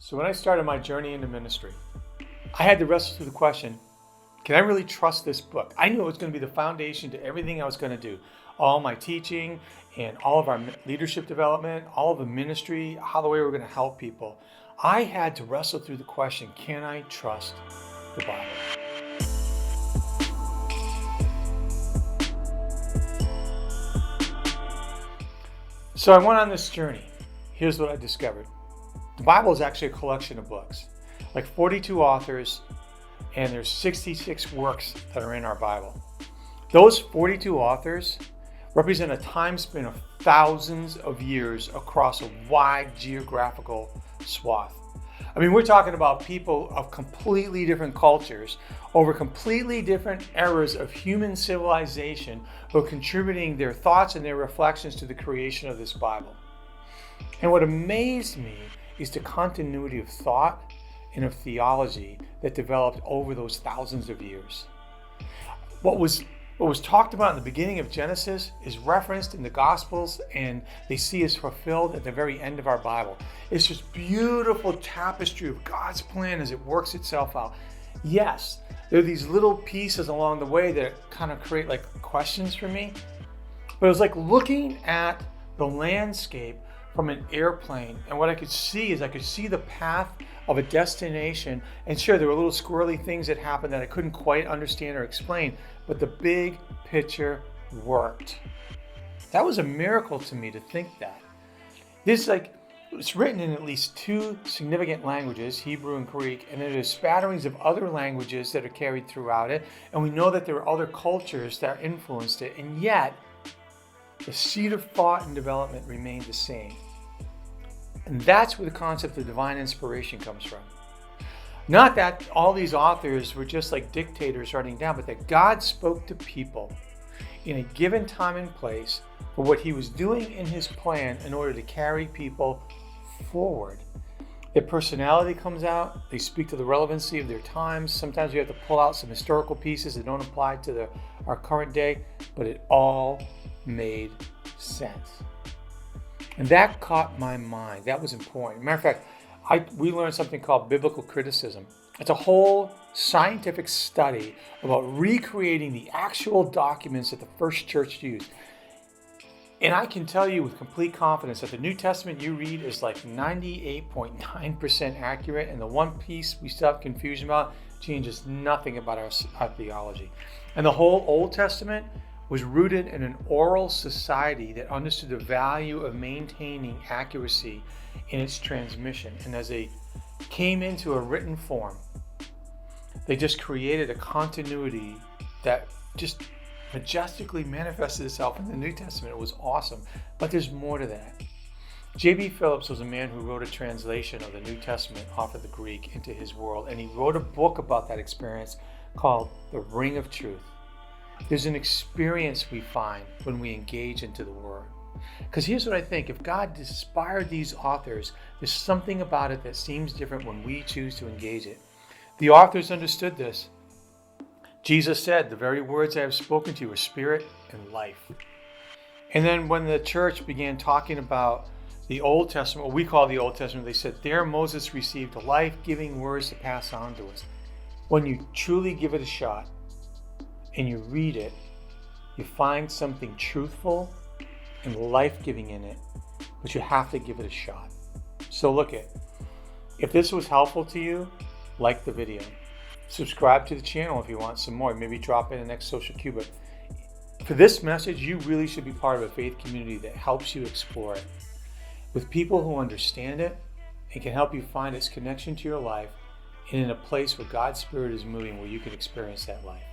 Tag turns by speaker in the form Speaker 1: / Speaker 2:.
Speaker 1: So when I started my journey into ministry, I had to wrestle through the question, can I really trust this book? I knew it was going to be the foundation to everything I was going to do. All my teaching and all of our leadership development, all of the ministry, how the way we're going to help people. I had to wrestle through the question, can I trust the Bible? So I went on this journey. Here's what I discovered. The Bible is actually a collection of books, like 42 authors, and there's 66 works that are in our Bible. Those 42 authors represent a time span of thousands of years across a wide geographical swath. I mean, we're talking about people of completely different cultures over completely different eras of human civilization who are contributing their thoughts and their reflections to the creation of this Bible. And what amazed me is the continuity of thought and of theology that developed over those thousands of years. What was talked about in the beginning of Genesis is referenced in the Gospels, and they see is fulfilled at the very end of our Bible. It's just beautiful tapestry of God's plan as it works itself out. Yes, there are these little pieces along the way that kind of create like questions for me, but it was like looking at the landscape from an airplane, and what I could see is I could see the path of a destination, and sure, there were little squirrely things that happened that I couldn't quite understand or explain, but the big picture worked. That was a miracle to me to think that. It's written in at least two significant languages, Hebrew and Greek, and there's spatterings of other languages that are carried throughout it, and we know that there are other cultures that influenced it, and yet the seed of thought and development remained the same. And that's where the concept of divine inspiration comes from. Not that all these authors were just like dictators writing down, but that God spoke to people in a given time and place for what he was doing in his plan in order to carry people forward. Their personality comes out, they speak to the relevancy of their times. Sometimes we have to pull out some historical pieces that don't apply to our current day, but it all made sense. And that caught my mind. That was important. Matter of fact, we learned something called biblical criticism. It's a whole scientific study about recreating the actual documents that the first church used. And I can tell you with complete confidence that the New Testament you read is like 98.9% accurate, and the one piece we still have confusion about changes nothing about our theology. And the whole Old Testament was rooted in an oral society that understood the value of maintaining accuracy in its transmission. And as they came into a written form, they just created a continuity that just majestically manifested itself in the New Testament. It was awesome. But there's more to that. J.B. Phillips was a man who wrote a translation of the New Testament off of the Greek into his world, and he wrote a book about that experience called The Ring of Truth. There's an experience we find when we engage into the Word. Because here's what I think, if God inspired these authors, there's something about it that seems different when we choose to engage it. The authors understood this. Jesus said, the very words I have spoken to you are spirit and life. And then when the church began talking about the Old Testament, what we call the Old Testament, they said, there Moses received life-giving words to pass on to us. When you truly give it a shot, and you read it, you find something truthful and life-giving in it, but you have to give it a shot. So look it. If this was helpful to you, like the video. Subscribe to the channel if you want some more. Maybe drop in the next social cue. But for this message, you really should be part of a faith community that helps you explore it, with people who understand it and can help you find its connection to your life, and in a place where God's Spirit is moving, where you can experience that life.